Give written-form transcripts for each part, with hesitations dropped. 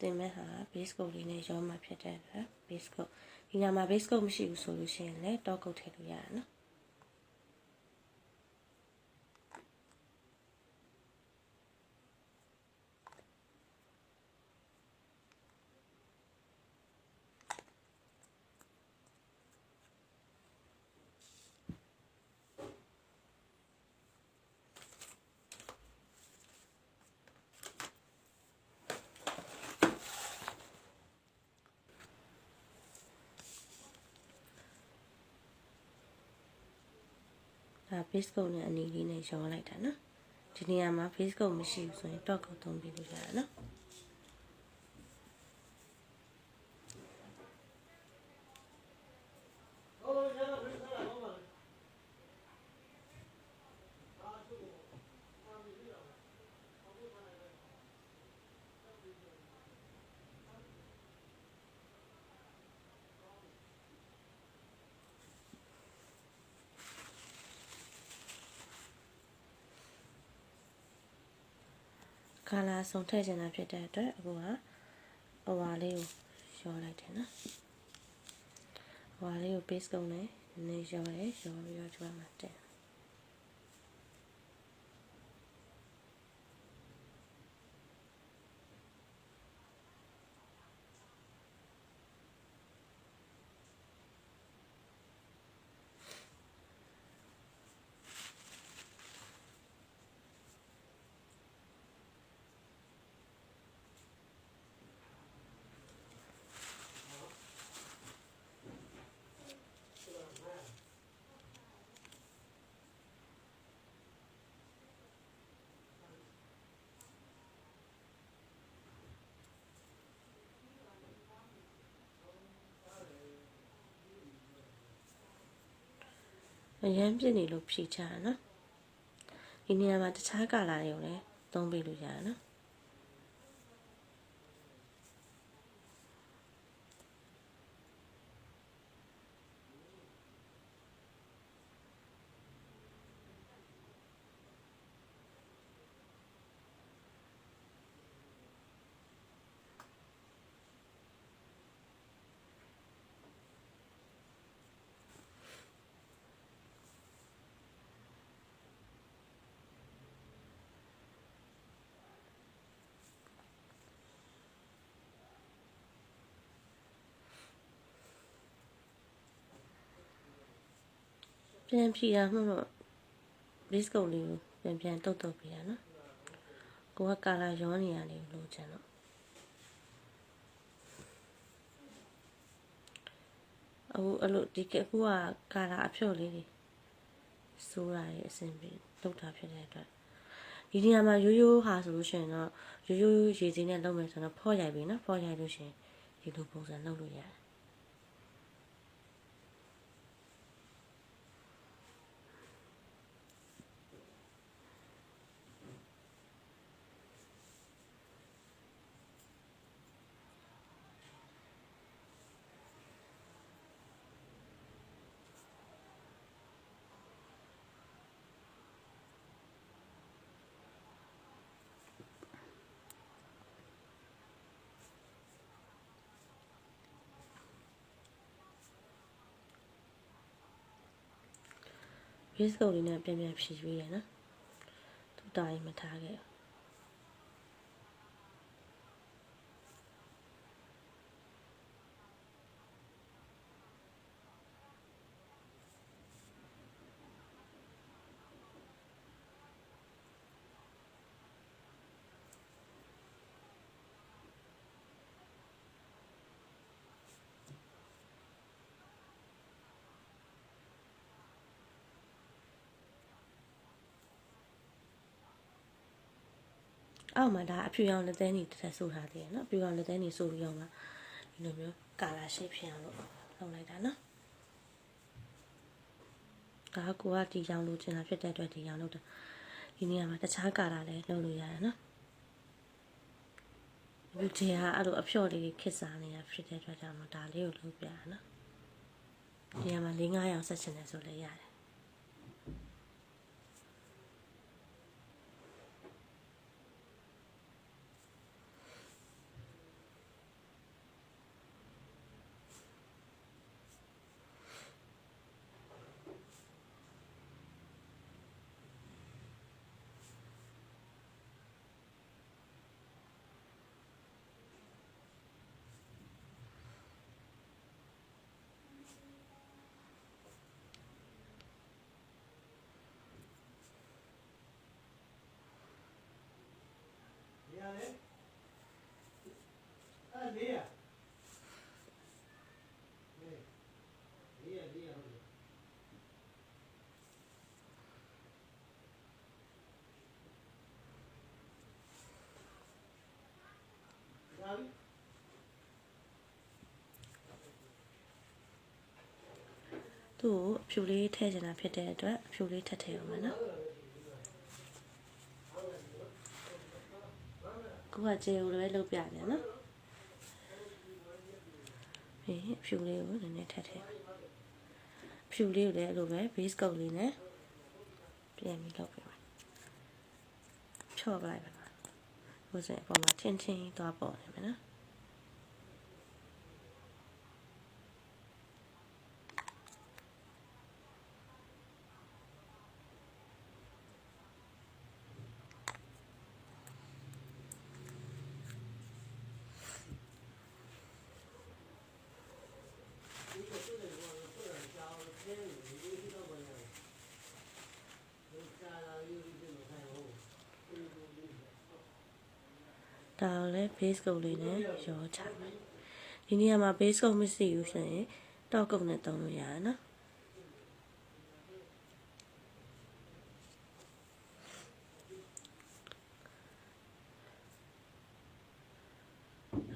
တင်မဲ့ဟာ base coat လေးနဲ့ရောမှဖြစ်တဲ့အတွက် base coat ဒီညမှာ base coat မရှိဘူးဆိုလို့ရှိရင်လည်း top coat ထည့်လို့ရတယ်နော်ဒါ base coat နဲ့အနီလေးနဲ့ရောလိုက်တာနော်ဒီနေရာမှာ base coat မရှိဘူးဆိုရင် top coat သုံးပြီးလို့ရတယ်နော်ကာလာဆုံးထည့်ချင်တာဖြစ်တဲ့အတွက်အခုကအဝါလေးကိုရောလိုက်တယ်နော်အဝါလေးကို base coat နဲ့နည်းရောတယ်ရောပြီးတော့ကျွမ်းမှာတင်အရန်ပြစ်နေလို့ဖြေချတာနော်ဒီနေရာမှာတခြားကာလာတွေကိုလည်းသုံးပေးလို့ရတယ်နော်ပြန်ဖြီတာမှတော့ base coat လေးကိုပြန်တုတ်ပေးရနော်ကိုကကာလာရောနေရလေးကိုလိုချင်တော့အခုအဲ့လိုဒီအခုကကာလာအဖြော့လေးတွေစိုးတာရဲ့အဆင်ပြေလုပ်တာဖြစ်တဲ့အတွက်ဒီနေရာမှာရိုးရိုးဟာဆိုလို့ရှိရင်တော့ရိုးရိုးရေစင်းနဲ့လုပ်မယ်ဆိုတော့ဖော့ရိုက်ပြီနော်ဖော့ရိုက်လို့ရှိရင်ဒီလိုပုံစံလုပ်လို့ရတယ်base coat လေးနဲ့ပြန်ဖြီရွေးရနော်သူတာရင်မထားခဲ့အောက်မှာဒါအဖြူရောင်လက်သေးနေတစ်ထပ်ဆိုးထားသေးတယ်နော်အဖြူရောင်လက်သေးနေဆိုးပြီးတော့မှဒီလိုမျိုးကာလာရှိဖြစ်အောင်လုပ်လိုက်တာနော်ဒါကကိုကဒီရောင်လိုချင်တာဖြစ်တဲ့အတွက်ဒီရောင်လုပ်တာဒီနေရာမှာတခြားကာလာလည်းလုပ်လို့ရတယ်နော်ဒီထဲကအဲ့လိုအဖြော့လေးခစ်စားနေတာဖြစ်တဲ့အတွက်ကြောင့်ဒါလေးကိုလုပ်ပြရနော်ဒီနေရာမှာ၄-၅ရောင်ဆက်ချင်တယ်ဆိုလည်းရတယ် သူ့ကိုအဖြူလေးထည့်ချင်တာဖြစ်တဲ့အတွက်အဖြူလေးထည့်အောင်မယ်နော်ကိုကကျေကိုလည်းလုပ်ပြတယ်နော်ပြီးအဖြူလေးကိုနည်းနည်းထည့်အဖြူလေးကိုလည်းအဲ့လိုပဲ base coat လေးနဲ့ပြန်ပြီးလုပ်ပြပါချော့ပလိုက်ပါဟိုစင်အပေါ်မှာချင်းချင်းသွားပေါ်နေမယ်နော်ဒါလည်း base coat လေးနဲ့ရောချမယ်ဒီနေရာမှာ base coat မရှိဘူးဆိုရင်တော့ကုတ်နဲ့သုံးလို့ရတယ်နော်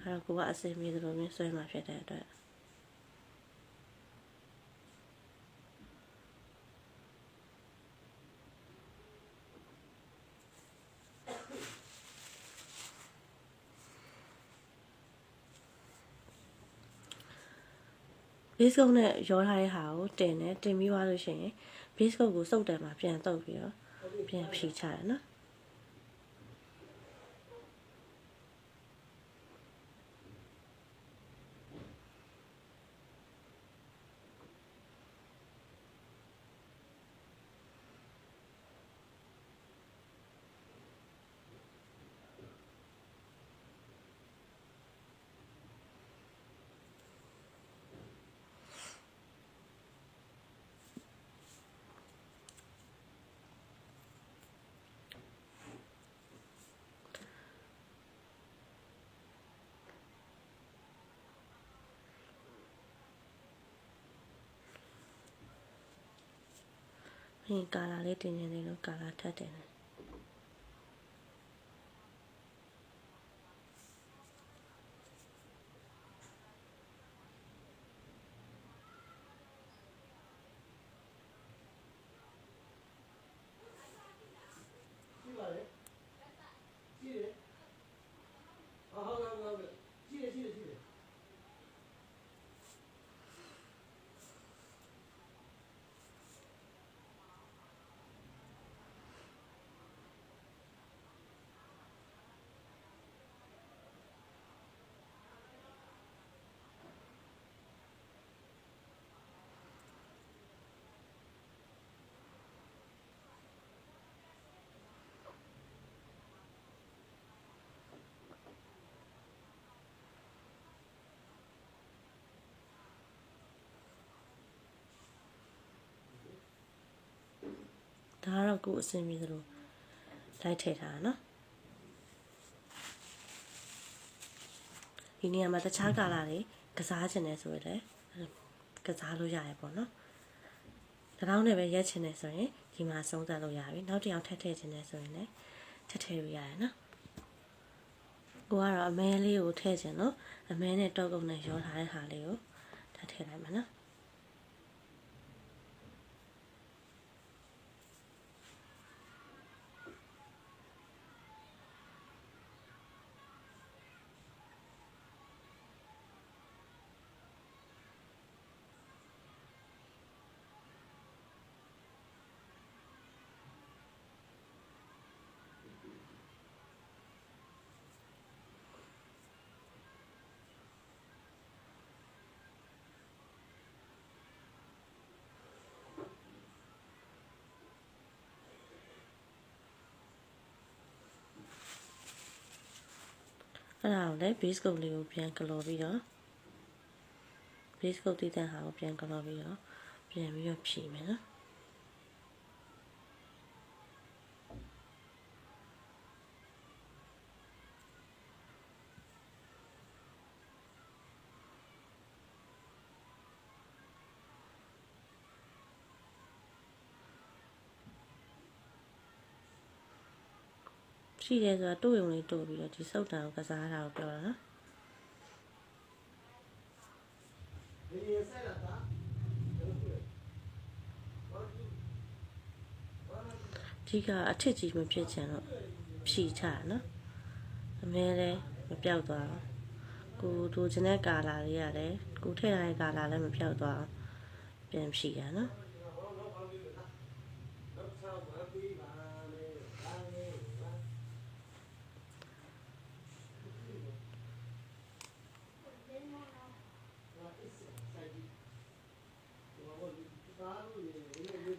အဲ့တော့ကိုကအစင်မြေသလိုမျိုးဆွဲမှာဖြစ်တဲ့အတွက်base coat နဲ့ရောထားတဲ့ဟာကိုတင်ပြီးသွားလို့ရှိရင် base coat ကိုစုပ်တယ်မှာပြန်တုပ်ပြီးတော့ပြန်ဖြီချရနော်ဒီကာလာလေးတင်နေတယ်လို့ကာလာထပ်တင်တယ်ဒါကတော့ကိုအစင်မြေသလိုလိုက်ထည့်ထားတာနော်ဒီနေရာမှာတခြားကာလာတွေကစားချင်တယ်ဆိုရင်လည်းကစားလို့ရတယ်ပေါ့နော်တစ်ထောင်နဲ့ပဲရက်ချင်တယ်ဆိုရင်ဒီမှာဆုံးသက်လို့ရပြီနောက်တစ်ယောက်ထည့်ချင်တယ်ဆိုရင်လည်းထည့်လို့ရတယ်နော်ကိုကတော့အမဲလေးကိုထည့်ချင်လို့အမဲနဲ့တောက်ကုတ်နဲ့ရောထားတဲ့ဟာလေးကိုထည့်လိုက်မှာနော်အဲ့ဒါကိုလည်း base coat လေးကိုပြန်ကလော်ပြီးတော့ base coat တည်တဲ့ဟာကိုပြန်ကလော်ပြီးတော့ပြန်ပြီးတော့ဖြီးမယ်နော်ရှိတယ်ဆိုတာတို့ရုံလေးတို့ပြီးတော့ဒီစုပ်တံကိုကစားတာကိုပြောတာနော် ဓိကအထစ်ကြီးမဖြစ်ချင်တော့ဖြီချတာနော်အမဲလည်းမပြောက်သွားအောင်ကိုတို့ချင်တဲ့ကာလာလေးရတယ်ကိုထည့်ထားတဲ့ကာလာလည်းမပြောက်သွားအောင်ပြန်ဖြီရနော်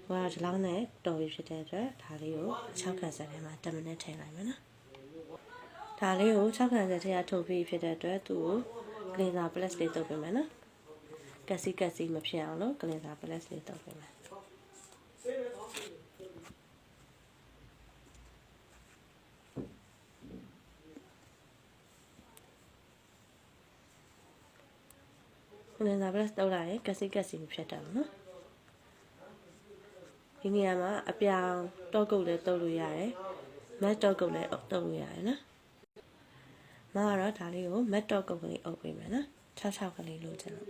ဟိုကဒီလောက်နဲ့တော်ပြီဖြစ်တဲ့အတွက်ဒါလေးကို6ခန်းဆက်ထဲမှာ10မိနစ်ထည့်လိုက်မယ်နော်ဒါလေးကို6ခန်းဆက်ထဲကထုတ်ပြီးဖြစ်တဲ့အတွက်သူ့ကိုကလင်ဆာ plus လေးတုပ်ပေးမယ်နော်ကက်စီမဖြစ်အောင်လို့ကလင်ဆာ plus လေးတုပ်ပေးမယ်ကလင်ဆာ plus တုပ်လိုက်ရင်ကက်စီမဖြစ်တော့ဘူးနော်ဒီနေရာမှာအပြောင်တော့ကုတ်လည်းတုပ်လို့ရတယ်မတ်တော့ကုတ်လည်းတုပ်လို့ရတယ်နော်မကတော့ဒါလေးကိုမတ်တော့ကုတ်ကလေးအုပ်ပေးမယ်နော်6ကလေးလို့ကျွန်တော်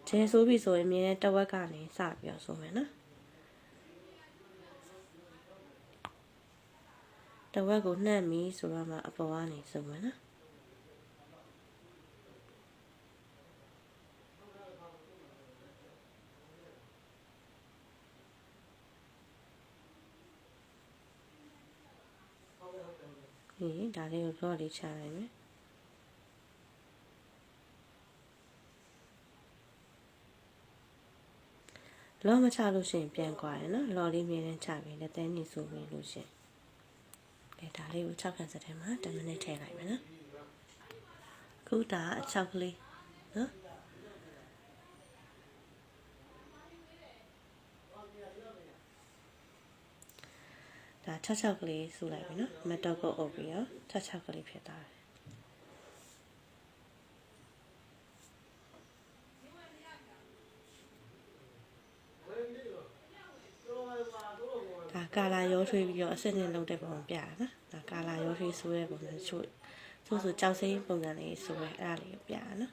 ကျဲဆိုပြီဆိုရင်မြင်းတဝက်ကနေစပြီးတော့ဆိုမယ်နော်တဝက်ကိုနှံ့ပြီးဆိုတော့မှအပေါ်ကနေဆိုမယ်နော်ဒီဒါလေးကိုတော့လေးချလိုက်မယ်လောမချလို့ရှိရင်ပြန်ကွာရယ်နော်လော်လေးမြင်းနဲ့ချပြီးလက်သေးနေဆိုပြီးလို့ရှိရင်ဒါလေးကို6ခန်းစက်ထဲမှာ10မိနစ်ထည့်လိုက်မယ်နော်ခုဒါအချောက်ကလေးနော်ဒါ6ကလေးဆူလိုက်ပြီနော်မတ်တော့ကိုအုပ်ပြီးတော့6ကလေးဖြစ်သွားတယ်ဒါကာလာရောထွေးပြီးတော့အစစ်နဲ့လုံးတဲ့ပုံပြတာနော်ဒါကာလာရောထွေးဆိုးတဲ့ပုံစံချို့ဆိုကြောက်စိမ့်ပုံစံလေးဆိုရဲအဲ့ဒါလေးပြတာနော်